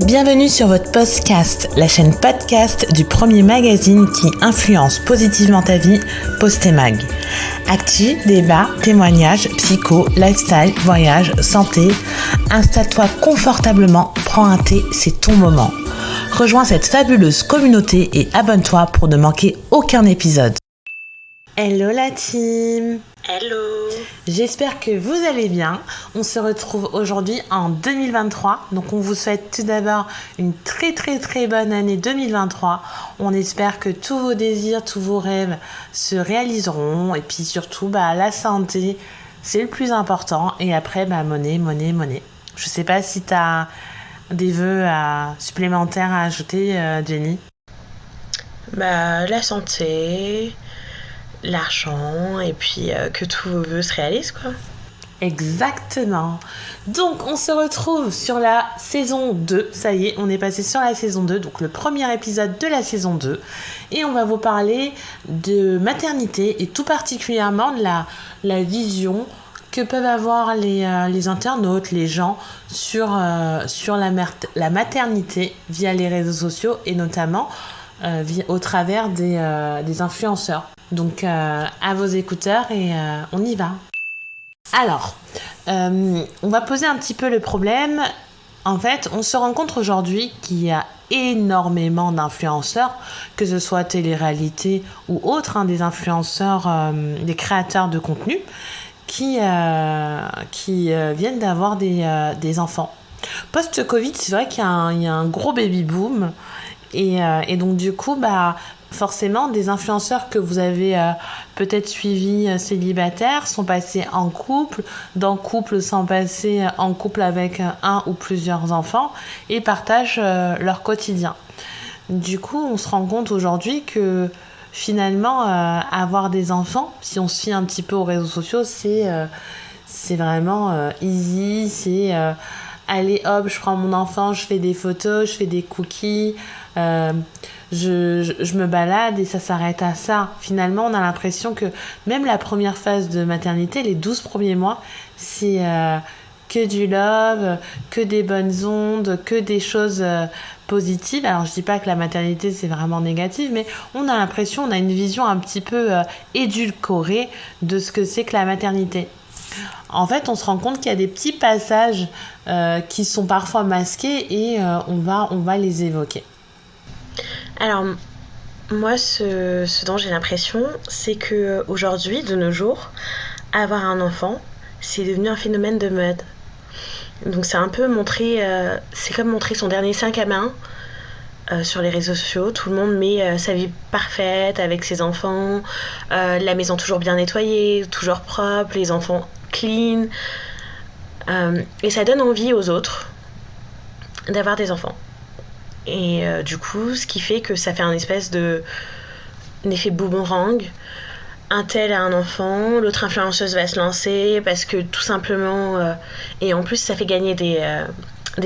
Bienvenue sur votre podcast, la chaîne podcast du premier magazine qui influence positivement ta vie, Postemag. Actu, débat, témoignages, psycho, lifestyle, voyage, santé. Installe-toi confortablement, prends un thé, c'est ton moment. Rejoins cette fabuleuse communauté et abonne-toi pour ne manquer aucun épisode. Hello la team! Hello! J'espère que vous allez bien. On se retrouve aujourd'hui en 2023. Donc on vous souhaite tout d'abord une très bonne année 2023. On espère que tous vos désirs, tous vos rêves se réaliseront. Et puis surtout, la santé, c'est le plus important. Et après, monnaie. Je sais pas si tu as des vœux supplémentaires à ajouter, Jenny. La santé, l'argent, et puis que tous vos vœux se réalisent, quoi. Exactement. Donc, on se retrouve sur la saison 2. Ça y est, on est passé sur la saison 2, donc le premier épisode de la saison 2. Et on va vous parler de maternité et tout particulièrement de la vision que peuvent avoir les internautes, les gens sur la maternité via les réseaux sociaux et notamment au travers des influenceurs. Donc, à vos écouteurs et on y va. Alors, on va poser un petit peu le problème. En fait, on se rend compte aujourd'hui qu'il y a énormément d'influenceurs, que ce soit télé-réalité ou autres, des influenceurs, des créateurs de contenu, qui viennent d'avoir des enfants. Post-Covid, c'est vrai qu'il y a un gros baby-boom. Et donc, du coup, forcément, des influenceurs que vous avez peut-être suivis célibataires sont passés en couple, dans couple sont passés en couple avec un ou plusieurs enfants et partagent leur quotidien. Du coup, on se rend compte aujourd'hui que finalement, avoir des enfants, si on se fie un petit peu aux réseaux sociaux, c'est vraiment easy, c'est allez hop, je prends mon enfant, je fais des photos, je fais des cookies, je me balade et ça s'arrête à ça. Finalement, on a l'impression que même la première phase de maternité, les 12 premiers mois, c'est que du love, que des bonnes ondes, que des choses positives. Alors, je dis pas que la maternité, c'est vraiment négatif, mais on a l'impression, on a une vision un petit peu édulcorée de ce que c'est que la maternité. En fait, on se rend compte qu'il y a des petits passages qui sont parfois masqués et on va les évoquer. Alors, moi, ce dont j'ai l'impression, c'est que aujourd'hui, de nos jours, avoir un enfant, c'est devenu un phénomène de mode. Donc, c'est un peu c'est comme montrer son dernier sac à main sur les réseaux sociaux. Tout le monde met sa vie parfaite avec ses enfants, la maison toujours bien nettoyée, toujours propre, les enfants clean. Et ça donne envie aux autres d'avoir des enfants. Et du coup, ce qui fait que ça fait un effet boomerang. Un tel a un enfant, l'autre influenceuse va se lancer parce que tout simplement... et en plus, ça fait gagner des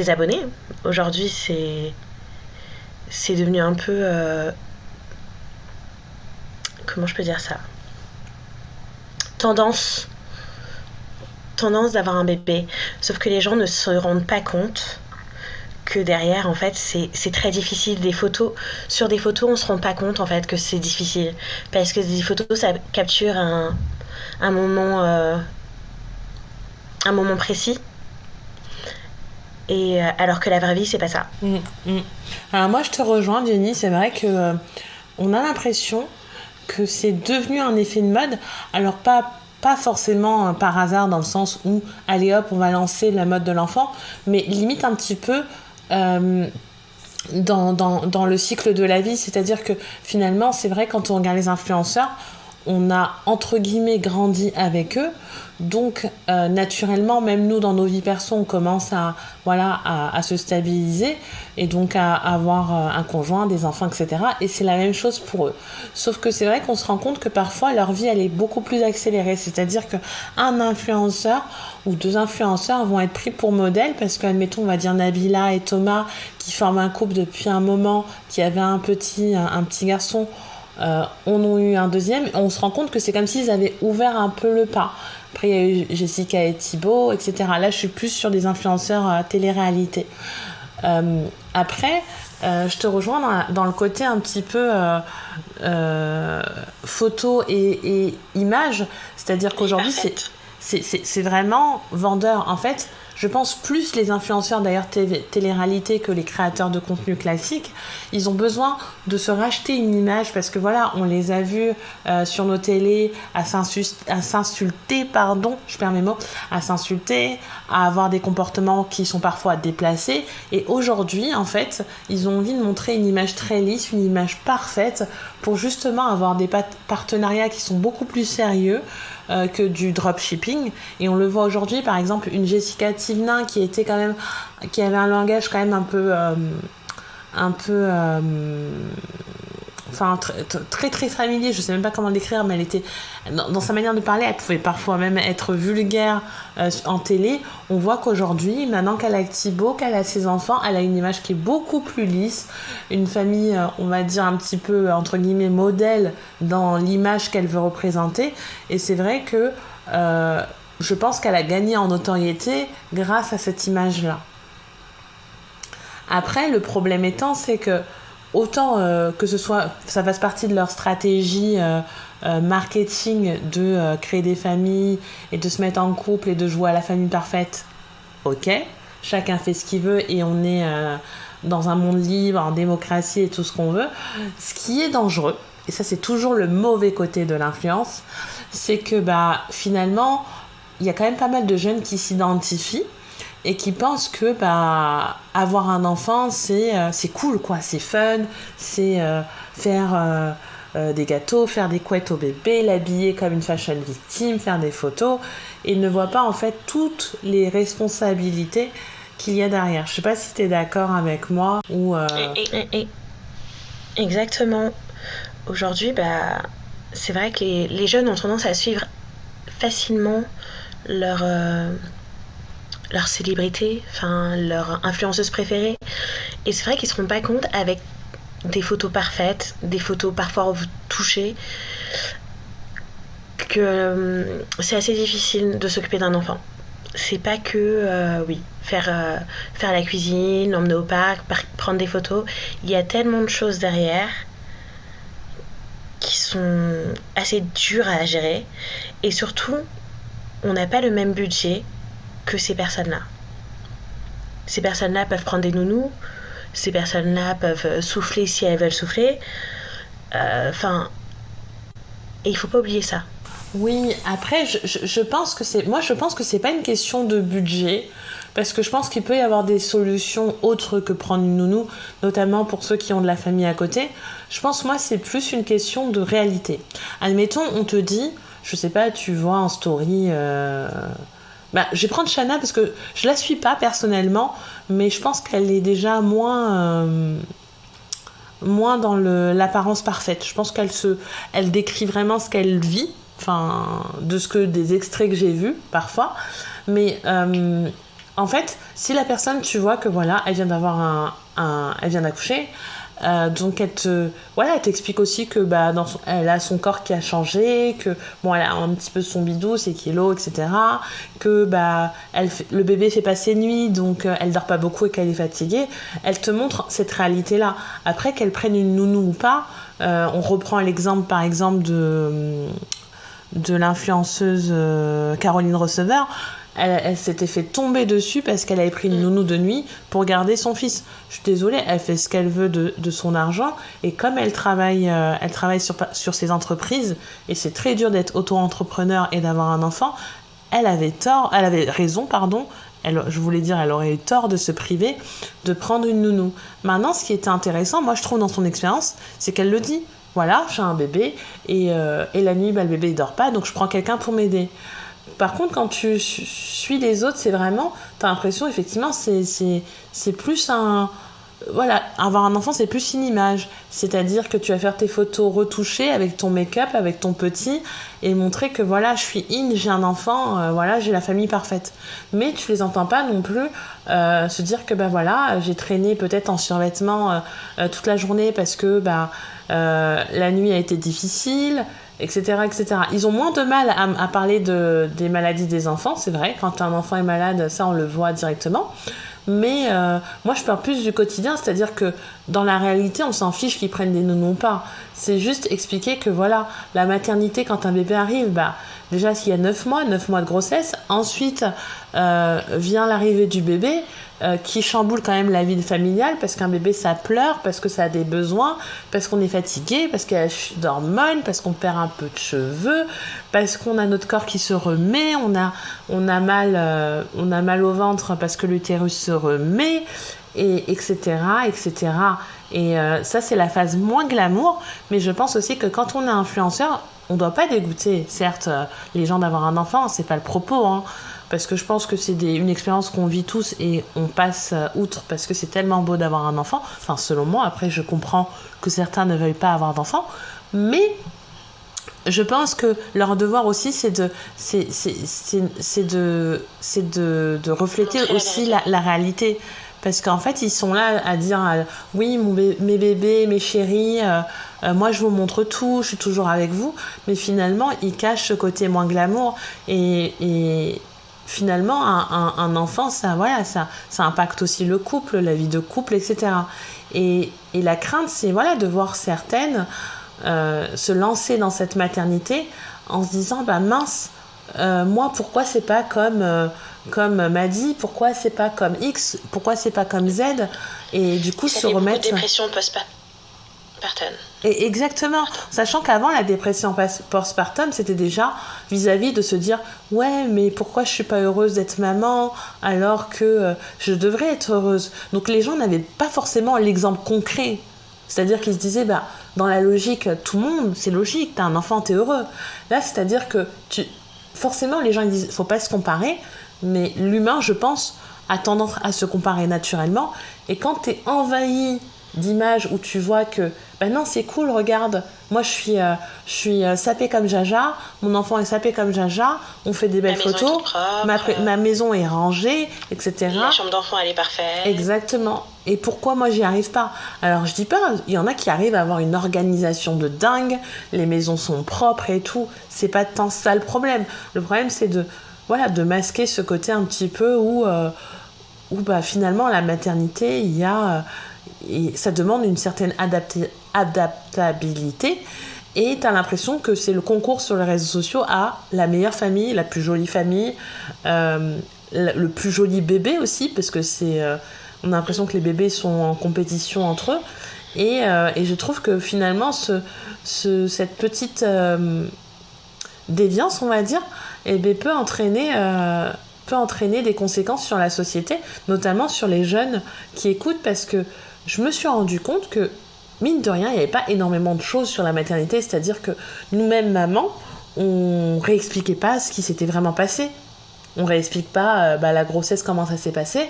abonnés. Aujourd'hui, c'est devenu un peu... comment je peux dire ça ? Tendance d'avoir un bébé. Sauf que les gens ne se rendent pas compte que derrière, en fait, c'est très difficile. Sur des photos, on se rend pas compte, en fait, que c'est difficile. Parce que des photos, ça capture un moment précis. Et alors que la vraie vie, c'est pas ça. Alors moi, je te rejoins, Jenny. C'est vrai que on a l'impression que c'est devenu un effet de mode. Alors, pas forcément par hasard, dans le sens où, allez hop, on va lancer la mode de l'enfant, mais limite un petit peu dans le cycle de la vie. C'est-à-dire que finalement, c'est vrai, quand on regarde les influenceurs, on a entre guillemets grandi avec eux, donc naturellement, même nous dans nos vies perso, on commence à se stabiliser et donc à avoir un conjoint, des enfants, etc. Et c'est la même chose pour eux. Sauf que c'est vrai qu'on se rend compte que parfois leur vie, elle est beaucoup plus accélérée. C'est-à-dire qu'un influenceur ou deux influenceurs vont être pris pour modèle parce qu'admettons, on va dire Nabila et Thomas qui forment un couple depuis un moment, qui avaient un petit garçon. On en a eu un deuxième, on se rend compte que c'est comme s'ils avaient ouvert un peu le pas. Après, il y a eu Jessica et Thibaut, etc. Là, je suis plus sur des influenceurs télé-réalité. Après, je te rejoins dans le côté un petit peu photo et image, c'est-à-dire qu'aujourd'hui, c'est vraiment vendeur. En fait, je pense plus les influenceurs d'ailleurs télé-réalité que les créateurs de contenu classiques, ils ont besoin de se racheter une image parce que voilà, on les a vus sur nos télés à s'insulter, pardon, je perds mes mots, à s'insulter, à avoir des comportements qui sont parfois déplacés. Et aujourd'hui, en fait, ils ont envie de montrer une image très lisse, une image parfaite pour justement avoir des partenariats qui sont beaucoup plus sérieux que du dropshipping. Et on le voit aujourd'hui, par exemple, une Jessica Thivenin qui avait un langage quand même enfin très très familier, je sais même pas comment l'écrire, mais elle était dans sa manière de parler, elle pouvait parfois même être vulgaire en télé. On voit qu'aujourd'hui, maintenant qu'elle a Thibaut, qu'elle a ses enfants, elle a une image qui est beaucoup plus lisse, une famille on va dire un petit peu entre guillemets modèle dans l'image qu'elle veut représenter. Et c'est vrai que je pense qu'elle a gagné en notoriété grâce à cette image là. Après, le problème étant, c'est que autant que ça fasse partie de leur stratégie marketing de créer des familles et de se mettre en couple et de jouer à la famille parfaite, ok, chacun fait ce qu'il veut et on est dans un monde libre, en démocratie et tout ce qu'on veut. Ce qui est dangereux, et ça c'est toujours le mauvais côté de l'influence, c'est que finalement, il y a quand même pas mal de jeunes qui s'identifient et qui pensent que avoir un enfant c'est cool quoi, c'est fun, c'est faire des gâteaux, faire des couettes au bébé, l'habiller comme une fashion victime, faire des photos, et ne voient pas en fait toutes les responsabilités qu'il y a derrière. Je sais pas si tu es d'accord avec moi ou Exactement. Aujourd'hui, c'est vrai que les jeunes ont tendance à suivre facilement leur célébrité, enfin leur influenceuse préférée. Et c'est vrai qu'ils ne se rendent pas compte avec des photos parfaites, des photos parfois touchées, que c'est assez difficile de s'occuper d'un enfant. C'est pas que, faire la cuisine, l'emmener au parc, prendre des photos. Il y a tellement de choses derrière qui sont assez dures à gérer. Et surtout, on n'a pas le même budget que ces personnes-là. Ces personnes-là peuvent prendre des nounous, ces personnes-là peuvent souffler si elles veulent souffler. Et il faut pas oublier ça. Oui, après, je pense que c'est pas une question de budget, parce que je pense qu'il peut y avoir des solutions autres que prendre une nounou, notamment pour ceux qui ont de la famille à côté. Je pense, moi, c'est plus une question de réalité. Admettons, on te dit, je sais pas, tu vois en story... je vais prendre Shanna parce que je la suis pas personnellement, mais je pense qu'elle est déjà moins dans l'apparence parfaite. Je pense elle décrit vraiment ce qu'elle vit, enfin des extraits que j'ai vus parfois, mais en fait, si la personne, tu vois que voilà, elle vient d'avoir elle vient d'accoucher. Donc elle t'explique aussi que elle a son corps qui a changé, que elle a un petit peu son bidou, ses kilos, etc. Que le bébé fait pas ses nuits, donc elle dort pas beaucoup et qu'elle est fatiguée. Elle te montre cette réalité là. Après, qu'elle prenne une nounou ou pas, on reprend l'exemple par exemple de l'influenceuse Caroline Receveur. Elle s'était fait tomber dessus parce qu'elle avait pris une nounou de nuit pour garder son fils. Je suis désolée, elle fait ce qu'elle veut de son argent, et comme elle travaille sur ses entreprises, et c'est très dur d'être auto-entrepreneur et d'avoir un enfant, elle avait raison, je voulais dire, elle aurait eu tort de se priver de prendre une nounou. Maintenant, ce qui était intéressant, moi je trouve dans son expérience, c'est qu'elle le dit. Voilà, j'ai un bébé, et la nuit, le bébé il dort pas, donc je prends quelqu'un pour m'aider. Par contre, quand tu suis les autres, c'est vraiment... T'as l'impression, effectivement, c'est plus un... Voilà, avoir un enfant, c'est plus une image. C'est-à-dire que tu vas faire tes photos retouchées avec ton make-up, avec ton petit, et montrer que voilà, je suis j'ai un enfant, j'ai la famille parfaite. Mais tu les entends pas non plus se dire que j'ai traîné peut-être en survêtement toute la journée parce que la nuit a été difficile, etc., etc. Ils ont moins de mal à parler des maladies des enfants, c'est vrai. Quand un enfant est malade, ça on le voit directement. mais moi je parle plus du quotidien, c'est-à-dire que dans la réalité on s'en fiche qu'ils prennent des nounous ou pas. C'est juste expliquer que voilà, la maternité quand un bébé arrive, déjà s'il y a 9 mois de grossesse, ensuite vient l'arrivée du bébé, qui chamboule quand même la vie familiale, parce qu'un bébé ça pleure, parce que ça a des besoins, parce qu'on est fatigué, parce qu'il y a la chute d'hormones, parce qu'on perd un peu de cheveux, parce qu'on a notre corps qui se remet, on a mal au ventre parce que l'utérus se remet, et etc. etc. Et ça c'est la phase moins glamour, mais je pense aussi que quand on est influenceur, on ne doit pas dégoûter, certes, les gens d'avoir un enfant, c'est pas le propos, hein, parce que je pense que c'est une expérience qu'on vit tous et on passe outre parce que c'est tellement beau d'avoir un enfant. Enfin, selon moi, après, je comprends que certains ne veuillent pas avoir d'enfant, mais je pense que leur devoir aussi, c'est de refléter aussi la réalité. Parce qu'en fait, ils sont là à dire oui, mes bébés, mes chéris, moi je vous montre tout, je suis toujours avec vous. Mais finalement, ils cachent ce côté moins glamour. Et finalement, un enfant, ça impacte aussi le couple, la vie de couple, etc. Et la crainte, c'est de voir certaines se lancer dans cette maternité en se disant mince, moi pourquoi c'est pas comme Maddy, pourquoi c'est pas comme X, pourquoi c'est pas comme Z, et du coup se remettre beaucoup de dépression postpartum. Et exactement, sachant qu'avant la dépression postpartum c'était déjà vis-à-vis de se dire ouais mais pourquoi je suis pas heureuse d'être maman alors que je devrais être heureuse. Donc les gens n'avaient pas forcément l'exemple concret, c'est-à-dire qu'ils se disaient dans la logique tout le monde c'est logique, t'as un enfant t'es heureux. Là c'est à dire que forcément les gens ils disent faut pas se comparer, mais l'humain je pense a tendance à se comparer naturellement, et quand t'es envahi d'images où tu vois que non c'est cool, regarde moi je suis sapée comme Jaja, mon enfant est sapé comme Jaja, on fait des belles photos, ma maison est rangée, etc. La chambre d'enfant elle est parfaite. Exactement. Et pourquoi moi j'y arrive pas? Alors je dis pas, il y en a qui arrivent à avoir une organisation de dingue, les maisons sont propres et tout, c'est pas tant ça le problème. Le problème c'est de masquer ce côté un petit peu où finalement la maternité il y a et ça demande une certaine adaptabilité, et t'as l'impression que c'est le concours sur les réseaux sociaux à la meilleure famille, la plus jolie famille, le plus joli bébé aussi, parce que on a l'impression que les bébés sont en compétition entre eux, et je trouve que finalement cette petite déviance, on va dire, peut entraîner des conséquences sur la société, notamment sur les jeunes qui écoutent, parce que je me suis rendu compte que, mine de rien, il n'y avait pas énormément de choses sur la maternité, c'est-à-dire que nous-mêmes, mamans, on réexpliquait pas ce qui s'était vraiment passé. On réexplique pas la grossesse, comment ça s'est passé,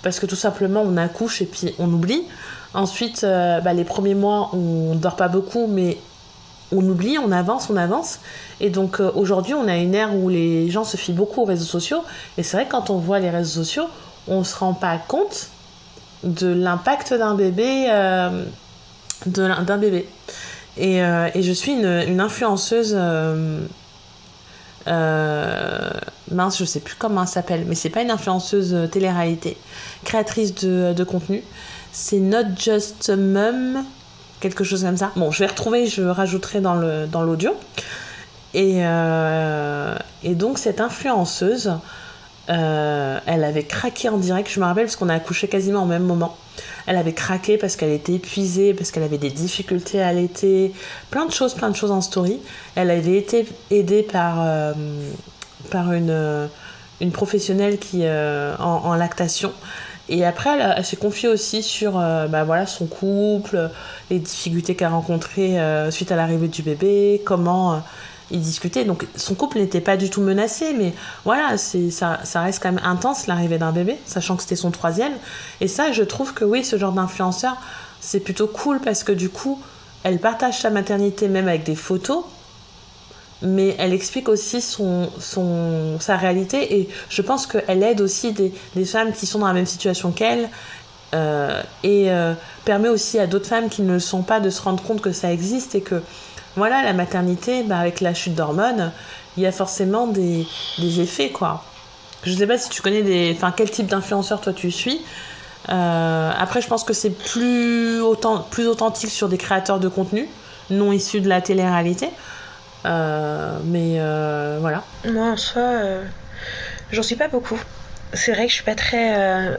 parce que tout simplement, on accouche et puis on oublie. Ensuite, les premiers mois, on dort pas beaucoup, mais on oublie, on avance. Et donc, aujourd'hui, on a une ère où les gens se fient beaucoup aux réseaux sociaux, et c'est vrai que quand on voit les réseaux sociaux, on se rend pas compte de l'impact d'un bébé, et je suis une influenceuse mince je sais plus comment elle s'appelle, mais c'est pas une influenceuse télé-réalité, créatrice de contenu, c'est Not Just a Mum, quelque chose comme ça. Bon, je vais retrouver, je rajouterai dans l'audio, et donc cette influenceuse, elle avait craqué en direct, je me rappelle, parce qu'on a accouché quasiment au même moment. Elle avait craqué parce qu'elle était épuisée, parce qu'elle avait des difficultés à allaiter, plein de choses en story. Elle avait été aidée par une professionnelle qui en lactation. Et après, elle s'est confiée aussi sur son couple, les difficultés qu'elle a rencontrées suite à l'arrivée du bébé, comment ils discutaient. Donc son couple n'était pas du tout menacé, mais voilà, ça reste quand même intense l'arrivée d'un bébé, sachant que c'était son 3e. Et ça, je trouve que oui, ce genre d'influenceur, c'est plutôt cool, parce que du coup, elle partage sa maternité même avec des photos, mais elle explique aussi sa réalité, et je pense qu'elle aide aussi des femmes qui sont dans la même situation qu'elle, et permet aussi à d'autres femmes qui ne le sont pas de se rendre compte que ça existe, et que voilà, la maternité, avec la chute d'hormones, il y a forcément des effets, quoi. Je sais pas si tu connais quel type d'influenceur toi tu suis. Après, je pense que c'est plus authentique sur des créateurs de contenu non issus de la télé-réalité. Mais voilà. Moi, en soi, j'en suis pas beaucoup. C'est vrai que je suis pas très...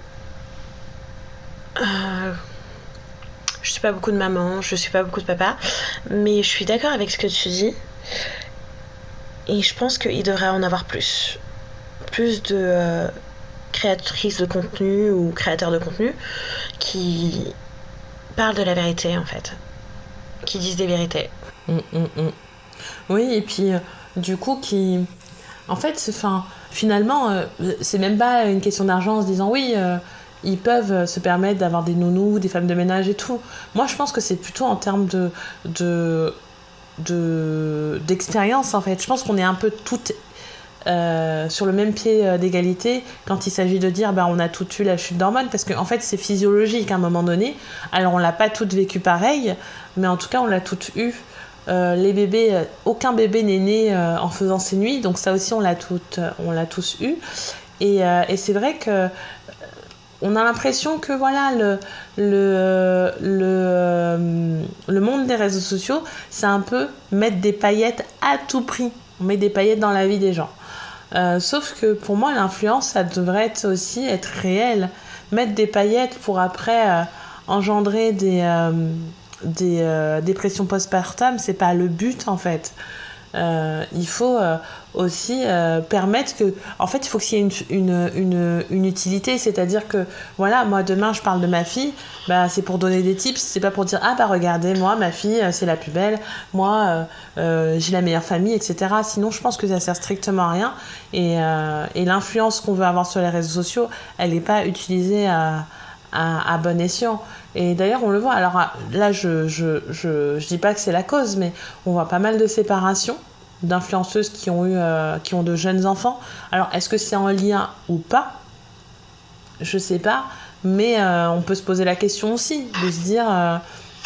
je suis pas beaucoup de maman, je suis pas beaucoup de papa. Mais je suis d'accord avec ce que tu dis. Et je pense qu'il devrait en avoir plus. Plus de créatrices de contenu ou créateurs de contenu qui parlent de la vérité, en fait. Qui disent des vérités. Oui, et puis du coup, en fait, finalement, c'est même pas une question d'argent en se disant oui, ils peuvent se permettre d'avoir des nounous, des femmes de ménage et tout. Moi, je pense que c'est plutôt en termes d'expérience, en fait. Je pense qu'on est un peu toutes sur le même pied d'égalité quand il s'agit de dire on a toutes eu la chute d'hormones, parce qu'en fait c'est physiologique à un moment donné. Alors on l'a pas toutes vécu pareil, mais en tout cas on l'a toutes eu. Les bébés, aucun bébé n'est né en faisant ses nuits, donc ça aussi on l'a tous eu. Et c'est vrai que on a l'impression que voilà le monde des réseaux sociaux, c'est un peu mettre des paillettes à tout prix. On met des paillettes dans la vie des gens. Sauf que pour moi, l'influence, ça devrait aussi être réel. Mettre des paillettes pour après engendrer des dépressions postpartum, c'est pas le but en fait. Il faut aussi permettre que, en fait, il faut qu'il y ait une utilité, c'est-à-dire que voilà, moi demain je parle de ma fille, c'est pour donner des tips, c'est pas pour dire regardez, moi ma fille c'est la plus belle, moi j'ai la meilleure famille, etc. Sinon je pense que ça sert strictement à rien, et l'influence qu'on veut avoir sur les réseaux sociaux, elle n'est pas utilisée à bon escient. Et d'ailleurs on le voit, alors là je dis pas que c'est la cause, mais on voit pas mal de séparations d'influenceuses qui ont de jeunes enfants. Alors est-ce que c'est en lien ou pas, je sais pas, mais on peut se poser la question aussi, de se dire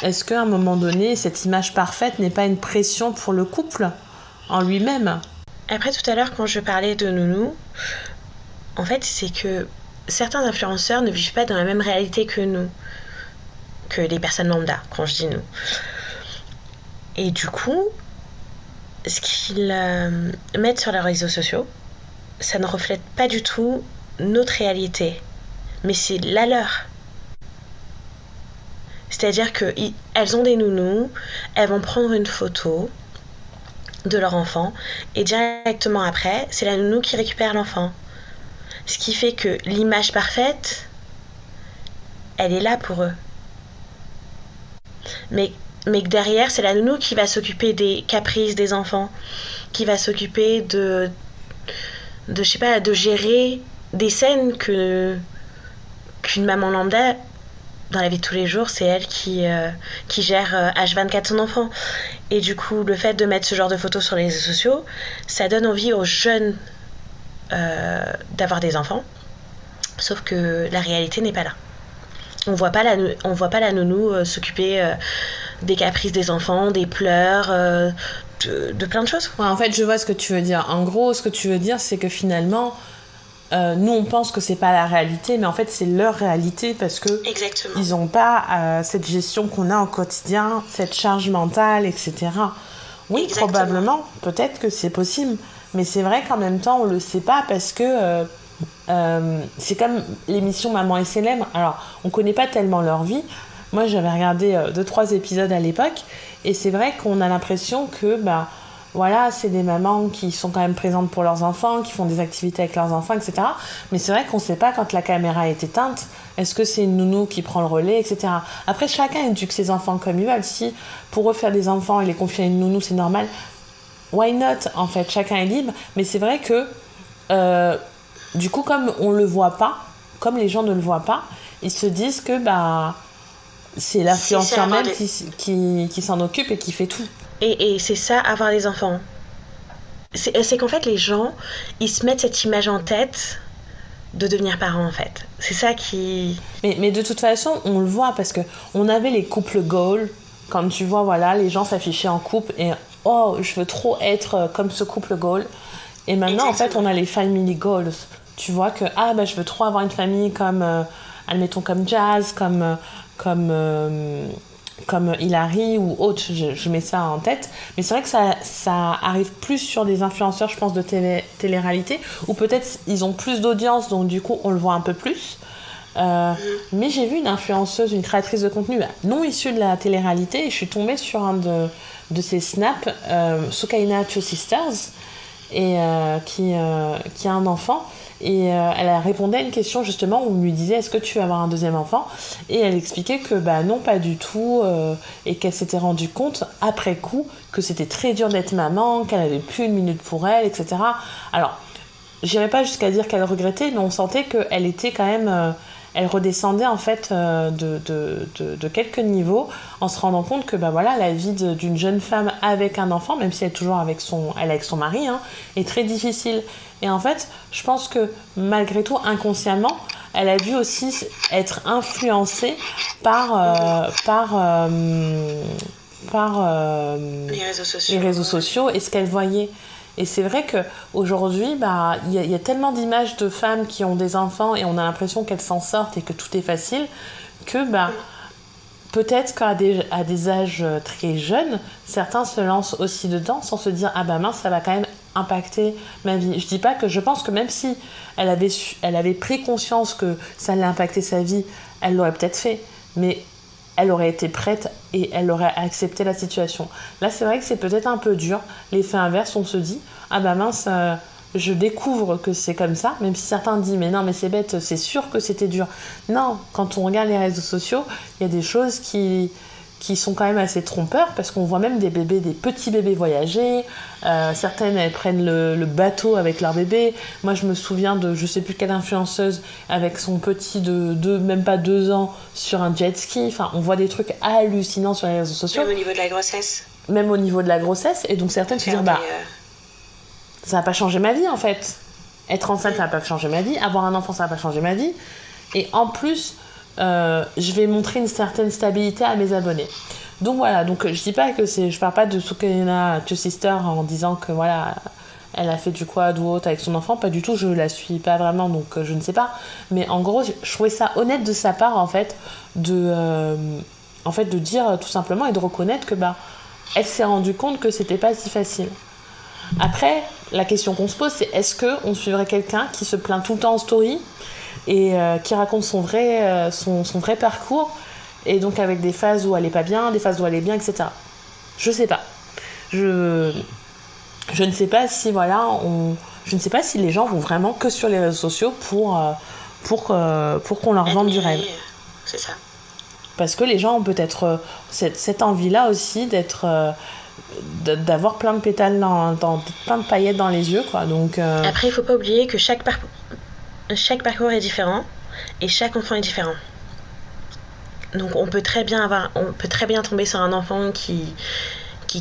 est-ce qu'à un moment donné cette image parfaite n'est pas une pression pour le couple en lui-même. Après tout à l'heure quand je parlais de nounou, en fait c'est que certains influenceurs ne vivent pas dans la même réalité que nous, que les personnes lambda, quand je dis nous. Et du coup, ce qu'ils mettent sur les réseaux sociaux, ça ne reflète pas du tout notre réalité, mais c'est la leur. C'est-à-dire qu'elles ont des nounous, elles vont prendre une photo de leur enfant, et directement après, c'est la nounou qui récupère l'enfant. Ce qui fait que l'image parfaite, elle est là pour eux. Mais que derrière, c'est la nounou qui va s'occuper des caprices des enfants, qui va s'occuper de je sais pas, de gérer des scènes qu'une maman lambda, dans la vie de tous les jours, c'est elle qui gère H24 son enfant. Et du coup, le fait de mettre ce genre de photos sur les réseaux sociaux, ça donne envie aux jeunes d'avoir des enfants, sauf que la réalité n'est pas là. On voit pas la nounou s'occuper des caprices des enfants, des pleurs, de plein de choses. Ouais, en fait, je vois ce que tu veux dire. En gros, ce que tu veux dire, c'est que finalement, nous, on pense que c'est pas la réalité, mais en fait, c'est leur réalité parce que Exactement. Ils ont pas cette gestion qu'on a au quotidien, cette charge mentale, etc. Oui, Exactement. Probablement, peut-être que c'est possible, mais c'est vrai qu'en même temps, on le sait pas parce que c'est comme l'émission Maman SLM. Alors, on connaît pas tellement leur vie. Moi, j'avais regardé 2-3 épisodes à l'époque, et c'est vrai qu'on a l'impression que voilà, c'est des mamans qui sont quand même présentes pour leurs enfants, qui font des activités avec leurs enfants, etc. Mais c'est vrai qu'on ne sait pas quand la caméra est éteinte, est-ce que c'est une nounou qui prend le relais, etc. Après, chacun éduque ses enfants comme ils veulent. Si pour eux faire des enfants et les confier à une nounou, c'est normal, why not, en fait, chacun est libre. Mais c'est vrai que du coup, comme on le voit pas, comme les gens ne le voient pas, ils se disent que c'est l'influenceur même qui s'en occupe et qui fait tout. Et c'est ça, avoir des enfants. C'est qu'en fait, les gens, ils se mettent cette image en tête de devenir parents, en fait. C'est ça qui... Mais de toute façon, on le voit parce qu'on avait les couples goals. Comme tu vois, voilà, les gens s'affichaient en couple et « Oh, je veux trop être comme ce couple goal ». Et maintenant, en fait, on a les family goals. tu vois que je veux trop avoir une famille comme, admettons, comme Jazz, comme Hilary ou autre, je mets ça en tête. Mais c'est vrai que ça arrive plus sur des influenceurs, je pense, de télé-réalité, ou peut-être ils ont plus d'audience, donc du coup on le voit un peu plus. Mais j'ai vu une influenceuse, une créatrice de contenu non issue de la télé-réalité, et je suis tombée sur un de ses snaps, Soukaina Two Sisters, et qui a un enfant. Et elle a répondu à une question justement où on lui disait est-ce que tu veux avoir un deuxième enfant, et elle expliquait que non, pas du tout, et qu'elle s'était rendue compte après coup que c'était très dur d'être maman, qu'elle avait plus une minute pour elle, etc. Alors j'irais pas jusqu'à dire qu'elle regrettait, mais on sentait qu'elle était quand même elle redescendait en fait de quelques niveaux en se rendant compte que la vie d'une jeune femme avec un enfant, même si elle est toujours avec son mari, est très difficile. Et en fait, je pense que malgré tout, inconsciemment, elle a dû aussi être influencée par les réseaux sociaux et ce qu'elle voyait. Et c'est vrai qu'aujourd'hui, y a tellement d'images de femmes qui ont des enfants et on a l'impression qu'elles s'en sortent et que tout est facile, que peut-être qu'à des âges très jeunes, certains se lancent aussi dedans sans se dire mince, ça va quand même impacter ma vie. Je pense que même si elle avait pris conscience que ça allait impacter sa vie, elle l'aurait peut-être fait, mais elle aurait été prête et elle aurait accepté la situation. Là, c'est vrai que c'est peut-être un peu dur. L'effet inverse, on se dit mince, je découvre que c'est comme ça, même si certains disent mais non, mais c'est bête, c'est sûr que c'était dur. Non, quand on regarde les réseaux sociaux, il y a des choses qui sont quand même assez trompeurs, parce qu'on voit même des petits bébés voyager. Certaines, elles prennent le bateau avec leur bébé. Moi, je me souviens de je sais plus quelle influenceuse avec son petit de même pas 2 ans sur un jet ski. Enfin, on voit des trucs hallucinants sur les réseaux sociaux. Même au niveau de la grossesse. Même au niveau de la grossesse. Et donc certaines se disent ça va pas changer ma vie en fait. Être enceinte, ça va pas changer ma vie. Avoir un enfant, ça va pas changer ma vie. Et en plus, je vais montrer une certaine stabilité à mes abonnés. Donc voilà, je dis pas que je parle pas de Soukaina Two Sisters en disant que elle a fait du quad ou autre avec son enfant, pas du tout, je la suis pas vraiment, donc je ne sais pas. Mais en gros, je trouvais ça honnête de sa part en fait de dire tout simplement et de reconnaître que elle s'est rendue compte que c'était pas si facile. Après, la question qu'on se pose, c'est est-ce qu'on suivrait quelqu'un qui se plaint tout le temps en story et qui raconte son vrai parcours, et donc avec des phases où elle est pas bien, des phases où elle est bien, etc. Je sais pas. Je ne sais pas si je ne sais pas si les gens vont vraiment que sur les réseaux sociaux pour qu'on leur vende du rêve. C'est ça. Parce que les gens ont peut-être cette envie-là aussi d'avoir plein de pétales plein de paillettes dans les yeux, quoi. Donc après, il faut pas oublier que chaque parcours est différent et chaque enfant est différent. Donc on peut très bien tomber sur un enfant qui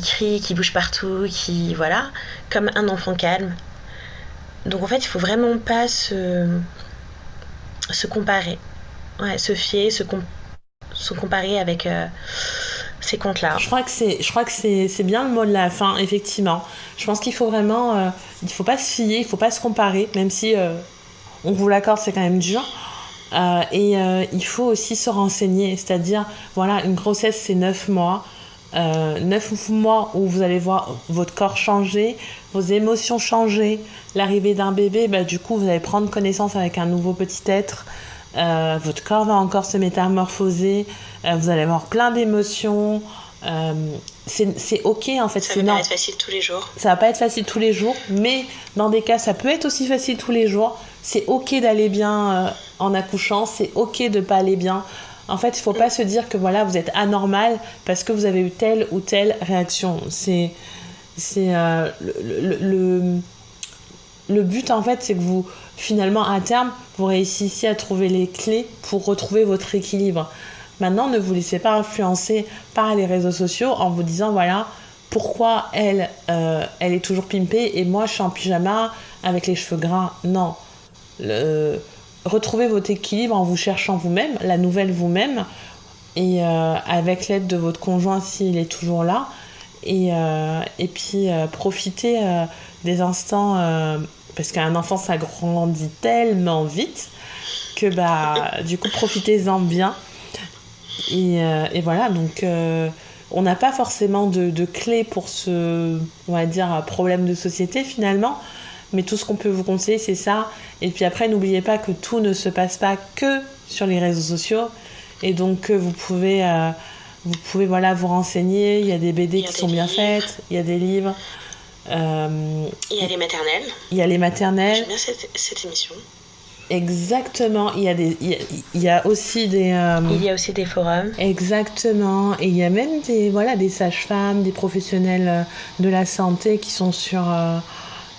crie, qui bouge partout, comme un enfant calme. Donc en fait, il faut vraiment pas se comparer. Ouais, se fier, se comparer avec ces comptes-là. Je crois que c'est bien le mot de la fin, effectivement. Je pense qu'il faut vraiment il faut pas se fier, il faut pas se comparer, même si on vous l'accorde, c'est quand même dur. Il faut aussi se renseigner, c'est-à-dire, une grossesse, c'est 9 mois. 9 mois où vous allez voir votre corps changer, vos émotions changer. L'arrivée d'un bébé, du coup, vous allez prendre connaissance avec un nouveau petit être. Votre corps va encore se métamorphoser. Vous allez avoir plein d'émotions. C'est ok en fait. Ça va pas être facile tous les jours. Ça va pas être facile tous les jours, mais dans des cas, ça peut être aussi facile tous les jours. C'est ok d'aller bien en accouchant, c'est ok de pas aller bien. En fait, il faut pas se dire que vous êtes anormal parce que vous avez eu telle ou telle réaction. Le but en fait, c'est que vous, finalement, à terme, vous réussissiez à trouver les clés pour retrouver votre équilibre. Maintenant, ne vous laissez pas influencer par les réseaux sociaux en vous disant pourquoi elle est toujours pimpée et moi je suis en pyjama avec les cheveux gras. Non. Retrouvez votre équilibre en vous cherchant vous-même, la nouvelle vous-même, et avec l'aide de votre conjoint s'il est toujours là, et puis profitez des instants parce qu'un enfant, ça grandit tellement vite que du coup, profitez-en bien. Et voilà, donc on n'a pas forcément de clé pour ce, on va dire, problème de société finalement, mais tout ce qu'on peut vous conseiller, c'est ça. Et puis après, n'oubliez pas que tout ne se passe pas que sur les réseaux sociaux, et donc vous pouvez voilà, vous renseigner. Il y a des BD qui sont bien faites, il y a des livres. Il y a les maternelles. Il y a les maternelles. J'aime bien cette émission. Exactement, il y a aussi des... Il y a aussi des forums. Exactement, et il y a même des sages-femmes, des professionnels de la santé qui sont sur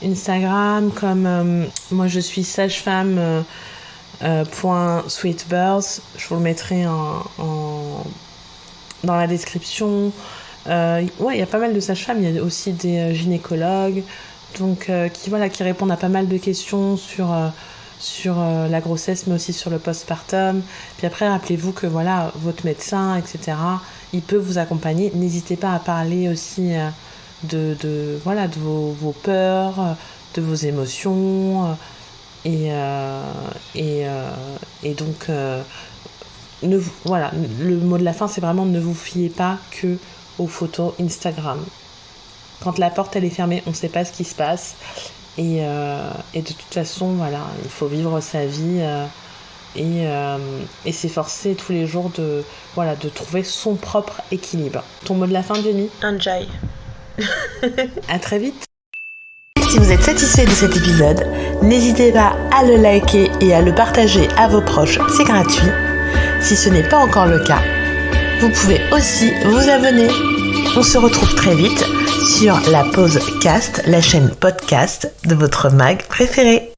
Instagram, comme moi je suis sage-femme .sweetbirds, je vous le mettrai dans la description. Il y a pas mal de sages-femmes, il y a aussi des gynécologues, donc qui répondent à pas mal de questions sur la grossesse, mais aussi sur le postpartum. Puis après, rappelez-vous que voilà, votre médecin, etc., il peut vous accompagner. N'hésitez pas à parler aussi de vos peurs, de vos émotions. Et donc, le mot de la fin, c'est vraiment ne vous fiez pas que aux photos Instagram. Quand la porte elle est fermée, on ne sait pas ce qui se passe. Et de toute façon, voilà, il faut vivre sa vie et s'efforcer tous les jours de trouver son propre équilibre. Ton mot de la fin, Jenny ? Enjoy. À très vite. Si vous êtes satisfait de cet épisode, n'hésitez pas à le liker et à le partager à vos proches, c'est gratuit. Si ce n'est pas encore le cas, vous pouvez aussi vous abonner. On se retrouve très vite sur la Pause Cast, la chaîne podcast de votre mag préféré.